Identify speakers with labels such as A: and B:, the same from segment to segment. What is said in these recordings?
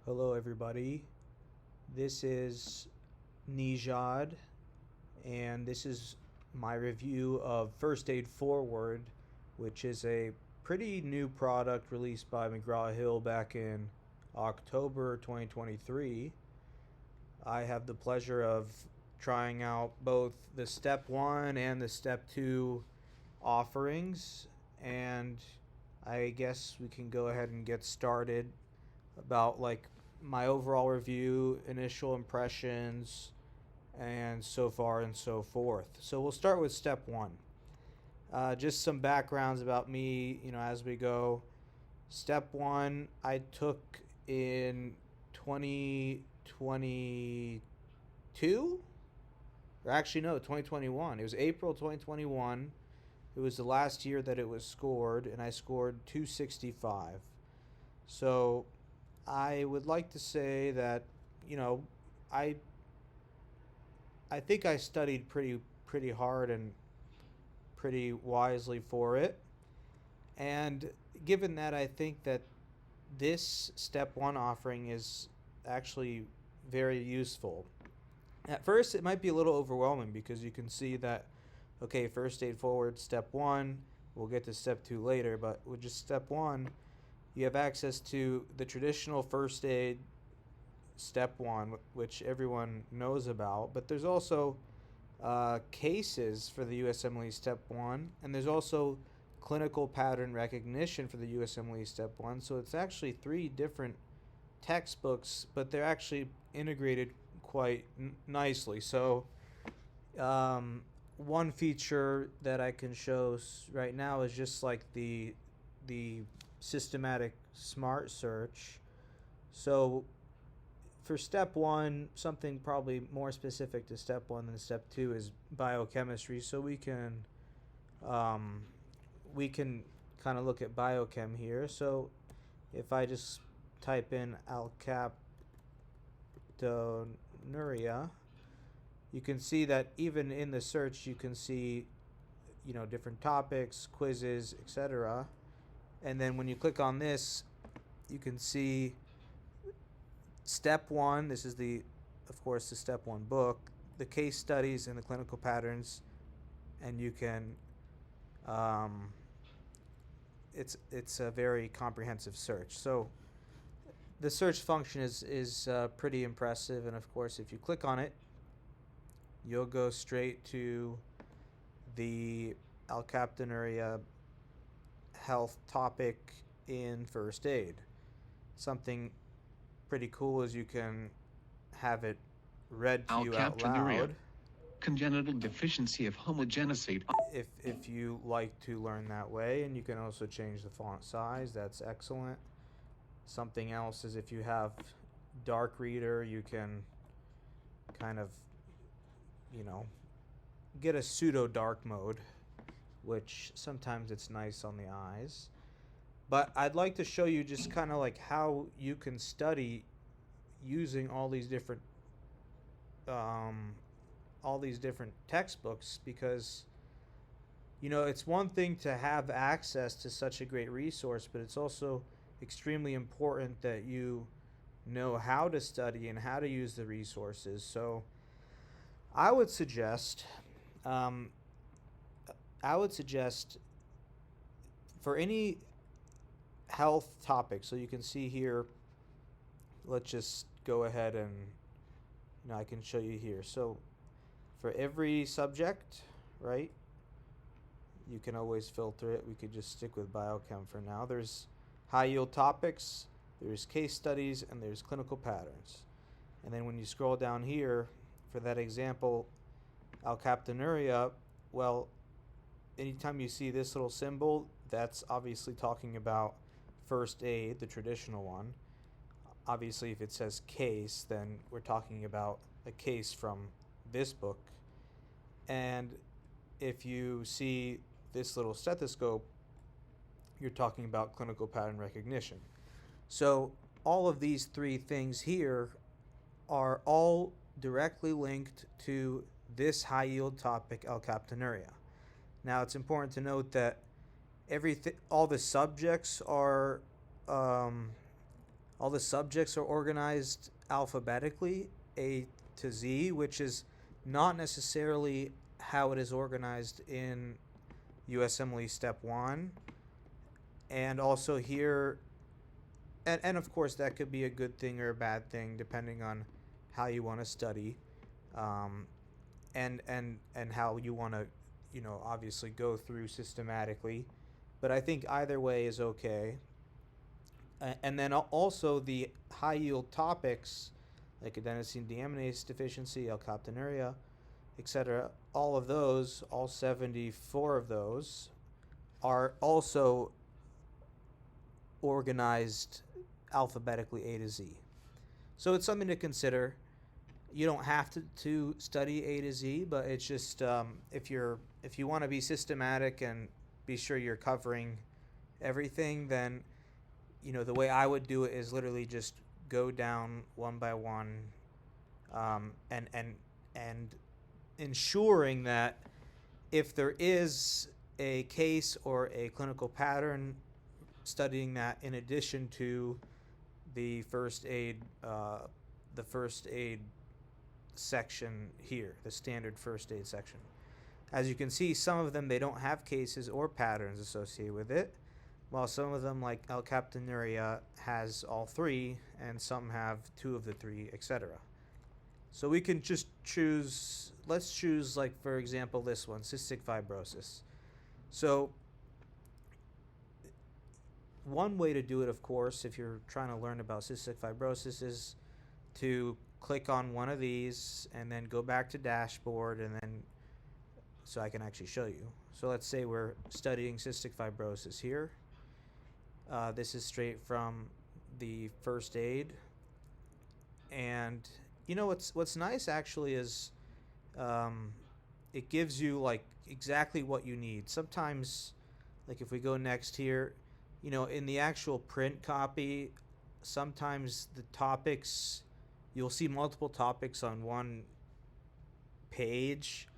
A: Hello, everybody. This is Nijad, and this is my review of First Aid Forward, which is a pretty new product released by McGraw-Hill back in October 2023. I have the pleasure of trying out both the Step 1 and the Step 2 offerings, and I guess we can go ahead and get started about my overall review, initial impressions, and so far and so forth. So we'll start with step one. Just some backgrounds about me, as we go. Step one, I took in 2022, or actually no, 2021. It was April 2021. It was the last year that it was scored, and I scored 265. So I would like to say that, I I think I studied pretty hard and pretty wisely for it. And given that, I think that this step 1 offering is actually very useful. At first, it might be a little overwhelming because you can see that, okay, first aid forward, step 1, we'll get to step 2 later, but with just step 1, you have access to the traditional first aid step 1, which everyone knows about, but there's also cases for the USMLE step 1, and there's also clinical pattern recognition for the USMLE step 1. So it's actually 3 different textbooks, but they're actually integrated quite nicely. So one feature that I can show right now is just like the systematic smart search. So for step 1, something probably more specific to step 1 than step 2 is biochemistry. So we can kind of look at biochem here. So if I just type in alkaptonuria, you can see that even in the search you can see different topics, quizzes, etc. And then when you click on this, you can see step 1. This is of course the step 1 book, the case studies and the clinical patterns, and you can it's a very comprehensive search. So the search function is pretty impressive, and of course if you click on it, you'll go straight to the alkaptonuria health topic in first aid. Something pretty cool is you can have it read to you out loud.
B: Congenital deficiency of homogeneity.
A: If you like to learn that way, and you can also change the font size. That's excellent. Something else is if you have dark reader, you can kind of get a pseudo dark mode, which sometimes it's nice on the eyes. But I'd like to show you just kind of like how you can study using all these different textbooks, because it's one thing to have access to such a great resource, but it's also extremely important that you know how to study and how to use the resources. So I would suggest for any health topic, so you can see here, let's just go ahead and I can show you here. So for every subject, right, you can always filter it. We could just stick with biochem for now. There's high yield topics, there's case studies, and there's clinical patterns. And then when you scroll down here for that example, alkaptonuria, well, anytime you see this little symbol, that's obviously talking about first aid, the traditional one. Obviously, if it says case, then we're talking about a case from this book. And if you see this little stethoscope, you're talking about clinical pattern recognition. So all of these 3 things here are all directly linked to this high yield topic, alkaptonuria. Now it's important to note that all the subjects are all the subjects are organized alphabetically, A to Z, which is not necessarily how it is organized in USMLE Step 1. And also here, and of course that could be a good thing or a bad thing depending on how you want to study, um, and how you want to, obviously go through systematically. But I think either way is okay. And then also the high yield topics like adenosine deaminase deficiency, alkaptonuria, etc. All of those, all 74 of those, are also organized alphabetically A to Z. So it's something to consider. You don't have to study A to Z, but it's just if you want to be systematic and be sure you're covering everything, then the way I would do it is literally just go down one by one, and ensuring that if there is a case or a clinical pattern, studying that in addition to the first aid section here, the standard first aid section. As you can see, some of them, they don't have cases or patterns associated with it, while some of them, like alkaptonuria, has all three, and some have two of the three, etc. So we can just choose, let's choose, like, for example, this one, cystic fibrosis. So one way to do it, of course, if you're trying to learn about cystic fibrosis, is to click on one of these and then go back to dashboard, and then so I can actually show you. So let's say we're studying cystic fibrosis here. This is straight from the first aid. And what's nice actually is it gives you like exactly what you need. Sometimes, like if we go next here, in the actual print copy, sometimes the topics, you'll see multiple topics on one page.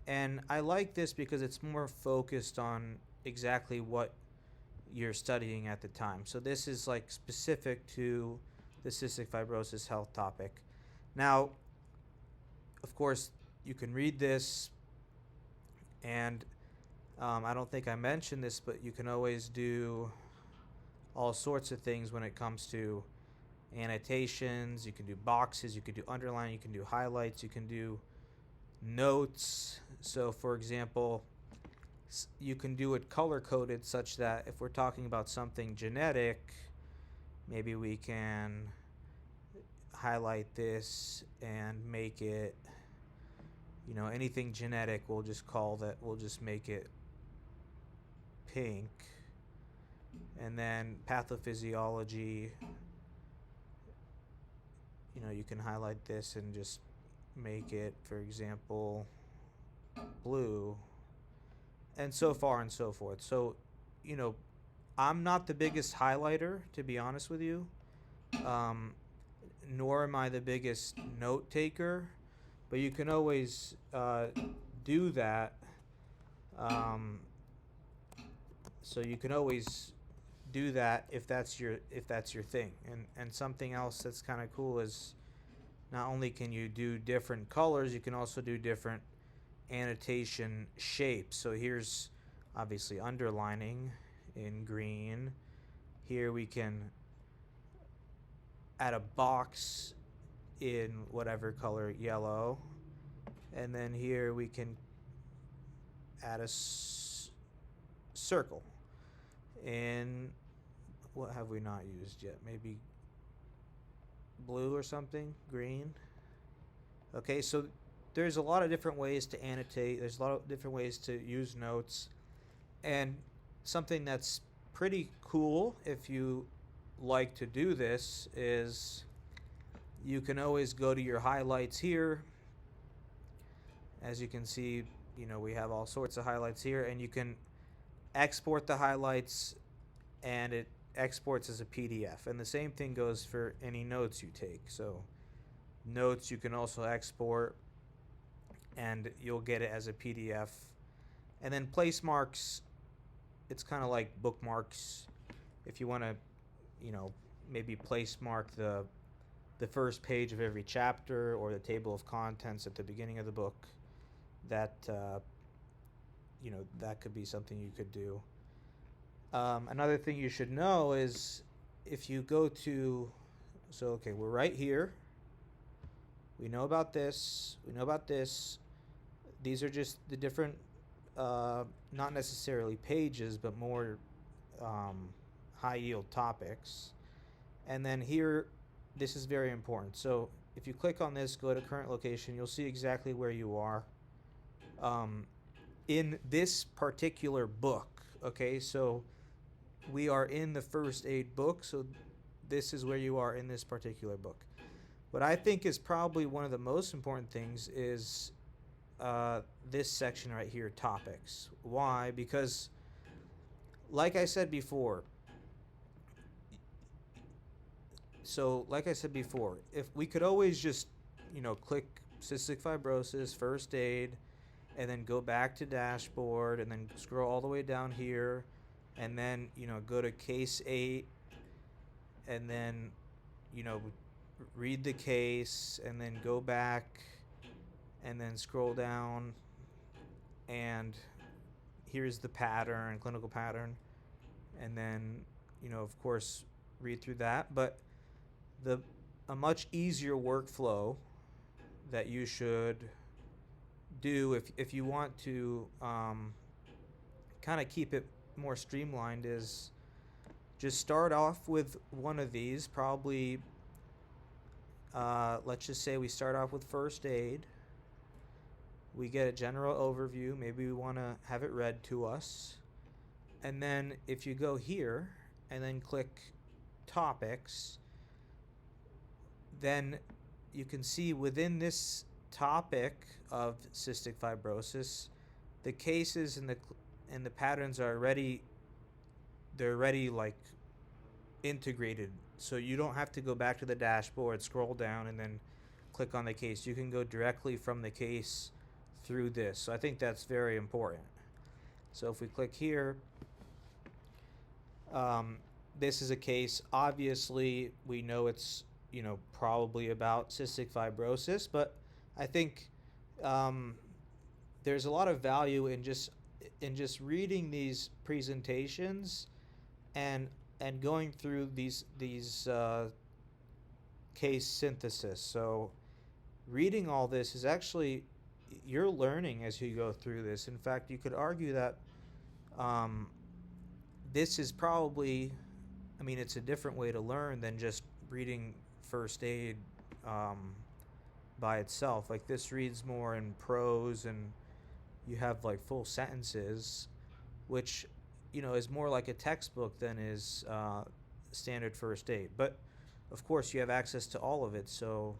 A: And I like this because it's more focused on exactly what you're studying at the time. So this is like specific to the cystic fibrosis health topic. Now, of course, you can read this, and I don't think I mentioned this, but you can always do all sorts of things when it comes to annotations. You can do boxes, you can do underline, you can do highlights, you can do notes. So for example, you can do it color coded such that if we're talking about something genetic, maybe we can highlight this and make it, anything genetic, we'll just make it pink. And then pathophysiology, you can highlight this and just make it, for example, blue, and so far and so forth. So, I'm not the biggest highlighter, to be honest with you, nor am I the biggest note taker, but you can always do that. So you can always do that if that's your thing. And something else that's kind of cool is not only can you do different colors, you can also do different annotation shapes. So here's obviously underlining in green. Here we can add a box in whatever color, yellow. And then here we can add a circle. And what have we not used yet? Maybe blue or something, green. Okay, so there's a lot of different ways to annotate. There's a lot of different ways to use notes. And something that's pretty cool if you like to do this is you can always go to your highlights here. As you can see, we have all sorts of highlights here, and you can export the highlights and it exports as a PDF. And the same thing goes for any notes you take. So notes you can also export and you'll get it as a PDF. And then place marks, it's kind of like bookmarks. If you want to, maybe place mark the first page of every chapter or the table of contents at the beginning of the book. That that could be something you could do. Another thing you should know is if you go to, so okay, we're right here. We know about this. We know about this. These are just the different, not necessarily pages, but more high yield topics. And then here, this is very important. So if you click on this, go to current location, you'll see exactly where you are in this particular book. Okay, so we are in the first aid book, so this is where you are in this particular book. What I think is probably one of the most important things is this section right here, topics. Why? Because, like I said before, if we could always just, click cystic fibrosis, first aid, and then go back to dashboard, and then scroll all the way down here, and then, go to case 8, and then, read the case, and then go back, and then scroll down, and here's the pattern, clinical pattern, and then, of course, read through that. But a much easier workflow that you should do if you want to kind of keep it more streamlined is just start off with one of these. Probably, let's just say we start off with first aid. We get a general overview. Maybe we want to have it read to us. And then if you go here and then click topics, then you can see within this topic of cystic fibrosis, the cases and the patterns are already like integrated. So you don't have to go back to the dashboard, scroll down, and then click on the case. You can go directly from the case through this. So I think that's very important. So if we click here, this is a case. Obviously, we know it's probably about cystic fibrosis, but I think there's a lot of value in just reading these presentations and going through these case synthesis. So reading all this is actually, you're learning as you go through this. In fact, you could argue that this is probably, it's a different way to learn than just reading first aid by itself. Like, this reads more in prose, and you have like full sentences, which is more like a textbook than is standard first aid. But of course you have access to all of it, so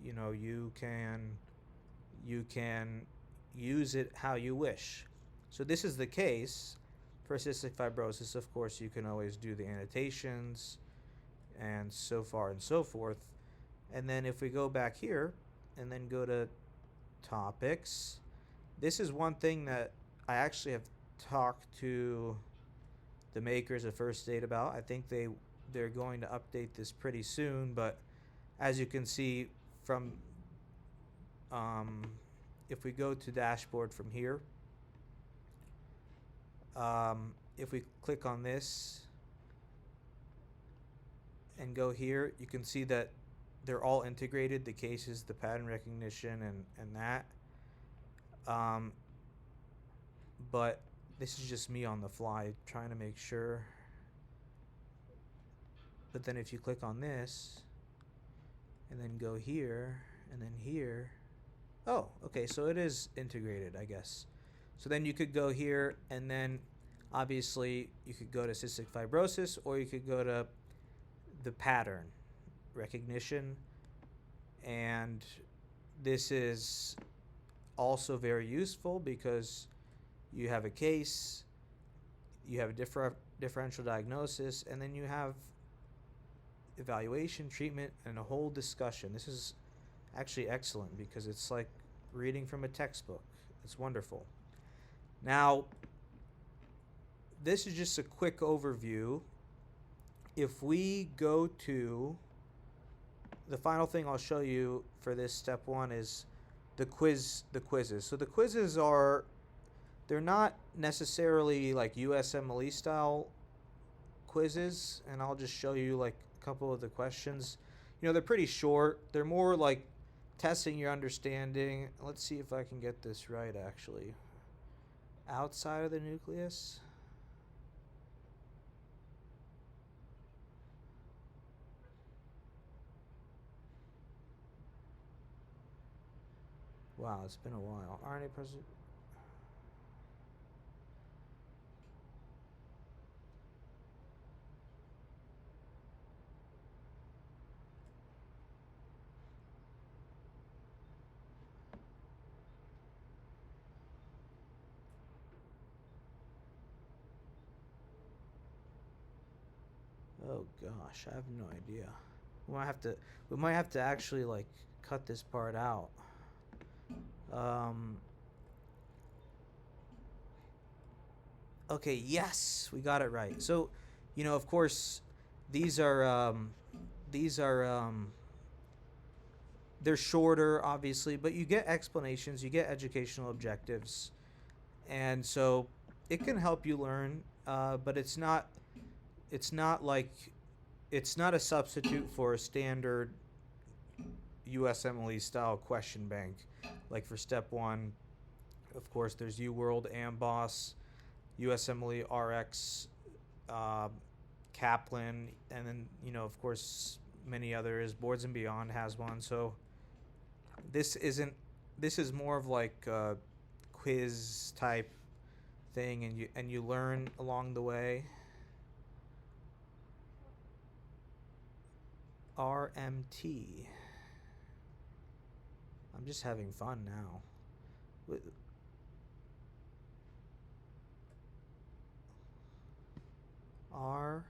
A: you can use it how you wish. So this is the case for cystic fibrosis. Of course, you can always do the annotations and so far and so forth. And then if we go back here and then go to topics, this is one thing that I actually have talked to the makers of first aid about. I think they're going to update this pretty soon, but as you can see from if we go to dashboard from here, if we click on this and go here, you can see that they're all integrated, the cases, the pattern recognition, and that. But this is just me on the fly trying to make sure. But then if you click on this and then go here and then here, oh, okay, so it is integrated, I guess. So then you could go here, and then obviously you could go to cystic fibrosis, or you could go to the pattern recognition. And this is also very useful because you have a case, you have a differential diagnosis, and then you have evaluation, treatment, and a whole discussion. This is actually excellent because it's like reading from a textbook. It's wonderful. Now, this is just a quick overview if we go to the final thing I'll show you for this step 1 is the quizzes. So the quizzes they're not necessarily like USMLE style quizzes, and I'll just show you like a couple of the questions. They're pretty short. They're more like testing your understanding. Let's see if I can get this right actually. Outside of the nucleus. Wow, it's been a while. RNA president. Oh gosh, I have no idea. We might have to actually like cut this part out. Okay, yes, we got it right. So, of course, these are these are they're shorter, obviously, but you get explanations, you get educational objectives, and so it can help you learn. But it's not like it's not a substitute for a standard USMLE style question bank. Like for step 1, of course, there's UWorld, AMBOSS, USMLE, RX, Kaplan, and then of course many others. Boards and Beyond has one. So this is more of like a quiz type thing, and you learn along the way. RMT. I'm just having fun now. RMT.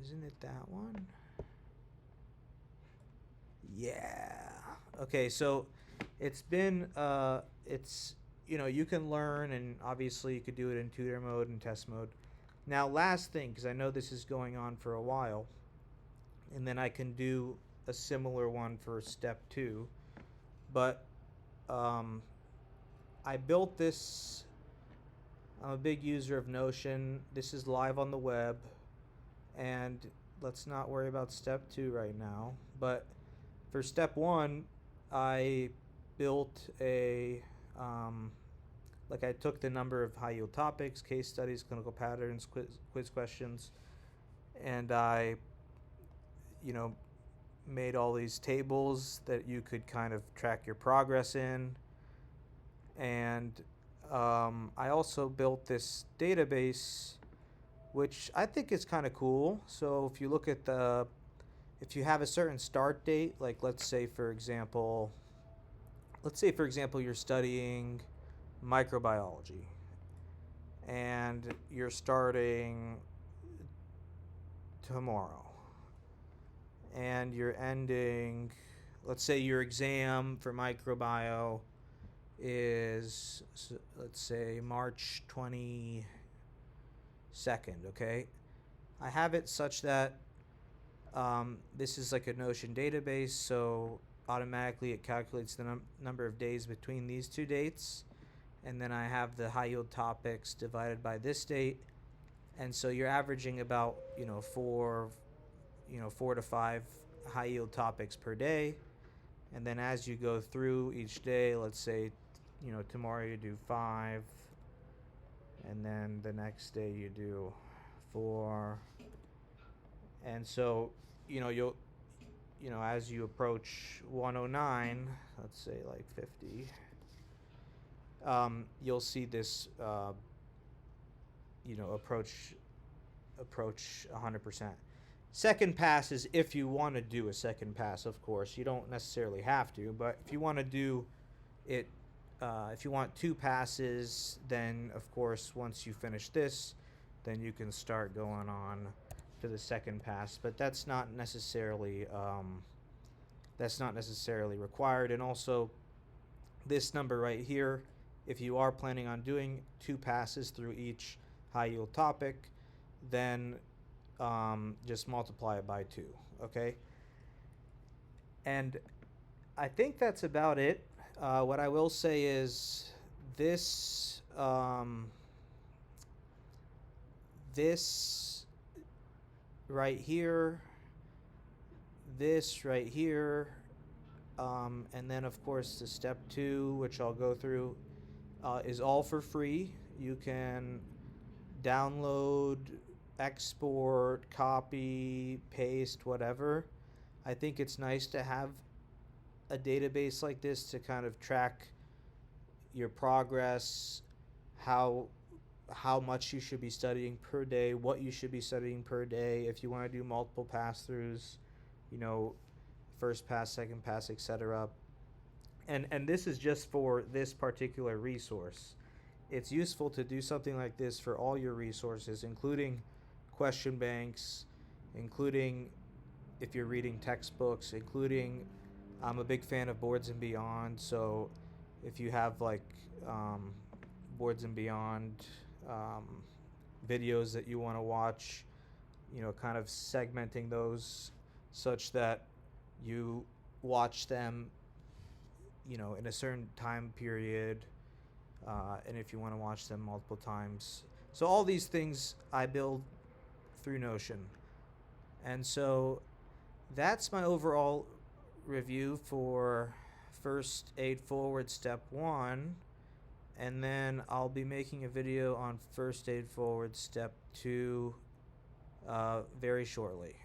A: Isn't it that one? Yeah. Okay, so it's been you can learn, and obviously you could do it in tutor mode and test mode. Now, last thing, because I know this is going on for a while, and then I can do a similar one for step 2, but I built this. I'm a big user of Notion. This is live on the web, and let's not worry about step 2 right now. But for step 1, I built a I took the number of high yield topics, case studies, clinical patterns, quiz questions, and I made all these tables that you could kind of track your progress in. And I also built this database, which I think is kind of cool. So if you look at if you have a certain start date, like let's say for example you're studying microbiology, and you're starting tomorrow, and you're ending, let's say your exam for microbio is, let's say, March 22nd, okay? I have it such that this is like a Notion database, so automatically it calculates the number of days between these two dates, and then I have the high yield topics divided by this date, and so you're averaging about 4 to 5 high yield topics per day. And then as you go through each day, let's say tomorrow you do 5, and then the next day you do 4, and so you'll as you approach 109, let's say like 50, you'll see this approach 100%. Second pass is if you want to do a second pass, of course. You don't necessarily have to, but if you want to do it, if you want 2 passes, then of course once you finish this, then you can start going on to the second pass. But that's not necessarily required. And also, this number right here if you are planning on doing 2 passes through each high yield topic, then just multiply it by 2, okay? And I think that's about it. What I will say is this this right here, this right here, and then of course the step 2, which I'll go through, is all for free. You can download, export, copy, paste, whatever. I think it's nice to have a database like this to kind of track your progress, how much you should be studying per day, what you should be studying per day, if you want to do multiple pass-throughs, you know, first pass, second pass, etc. And this is just for this particular resource. It's useful to do something like this for all your resources, including question banks, including if you're reading textbooks, including, I'm a big fan of Boards and Beyond, so if you have like Boards and Beyond videos that you want to watch, you know, kind of segmenting those such that you watch them, you know, in a certain time period, and if you want to watch them multiple times. So all these things I build through Notion. And so that's my overall review for First Aid Forward Step 1. And then I'll be making a video on First Aid Forward Step 2 very shortly.